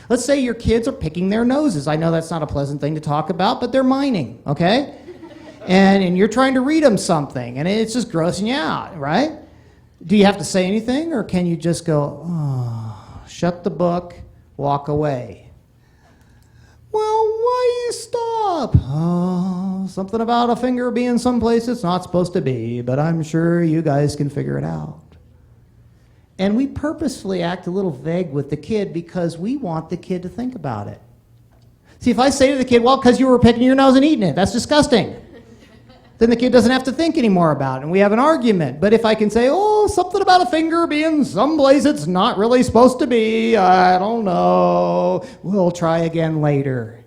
Let's say your kids are picking their noses. I know that's not a pleasant thing to talk about, but they're mining, okay? And you're trying to read them something, and it's just grossing you out, right? Do you have to say anything, or can you just go, oh, shut the book, walk away? Well, why you stop? Oh, something about a finger being someplace it's not supposed to be, but I'm sure you guys can figure it out. And we purposefully act a little vague with the kid because we want the kid to think about it. See, if I say to the kid, well, because you were picking your nose and eating it, that's disgusting. Then the kid doesn't have to think anymore about it, and we have an argument. But if I can say, oh, something about a finger being someplace it's not really supposed to be, I don't know, we'll try again later.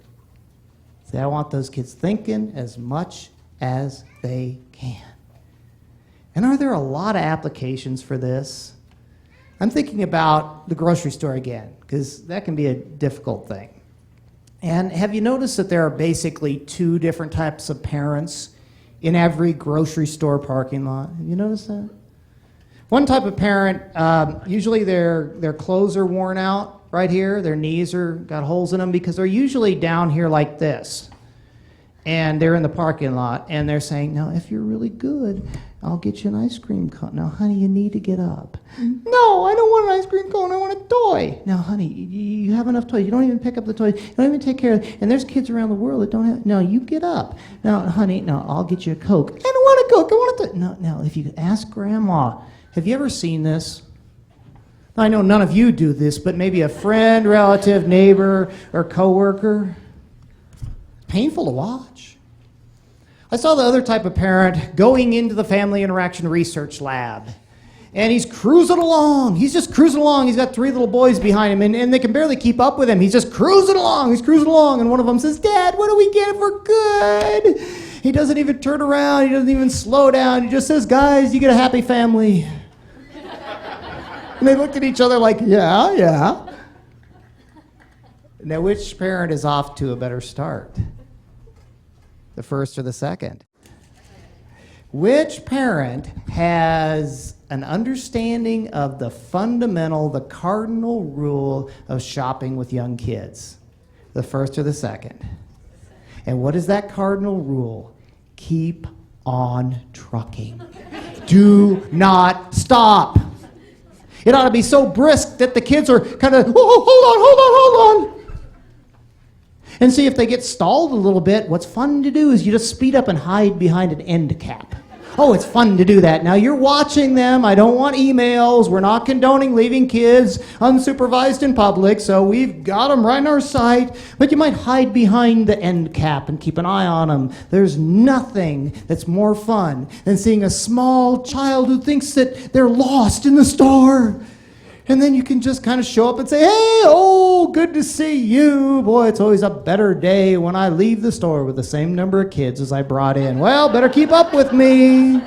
See, I want those kids thinking as much as they can. And are there a lot of applications for this? I'm thinking about the grocery store again, because that can be a difficult thing. And have you noticed that there are basically two different types of parents in every grocery store parking lot? Have you noticed that? One type of parent, usually their clothes are worn out right here. Their knees got holes in them because they're usually down here like this. And they're in the parking lot, and they're saying, now, if you're really good, I'll get you an ice cream cone. Now, honey, you need to get up. No, I don't want an ice cream cone. I want a toy. Now, honey, you have enough toys. You don't even pick up the toys. You don't even take care of it. And there's kids around the world that don't have. No, you get up. Now, honey, no, I'll get you a Coke. I don't want a Coke. I want a toy. No, now, if you ask Grandma, have you ever seen this? I know none of you do this, but maybe a friend, relative, neighbor, or coworker. Painful to watch. I saw the other type of parent going into the family interaction research lab, and he's cruising along. He's just cruising along. He's got 3 little boys behind him, and they can barely keep up with him. He's just cruising along. He's cruising along, and one of them says, Dad, what do we get if we're good? He doesn't even turn around. He doesn't even slow down. He just says, guys, you get a happy family. And they look at each other like, yeah. Now, which parent is off to a better start? The first or the second? Which parent has an understanding of the cardinal rule of shopping with young kids? The first or the second? And what is that cardinal rule? Keep on trucking. Do not stop. It ought to be so brisk that the kids are kind of, hold on. And see, if they get stalled a little bit, what's fun to do is you just speed up and hide behind an end cap. Oh, it's fun to do that. Now, you're watching them. I don't want emails. We're not condoning leaving kids unsupervised in public, so we've got them right in our sight. But you might hide behind the end cap and keep an eye on them. There's nothing that's more fun than seeing a small child who thinks that they're lost in the store. And then you can just kind of show up and say, hey, oh, good to see you. Boy, it's always a better day when I leave the store with the same number of kids as I brought in. Well, better keep up with me.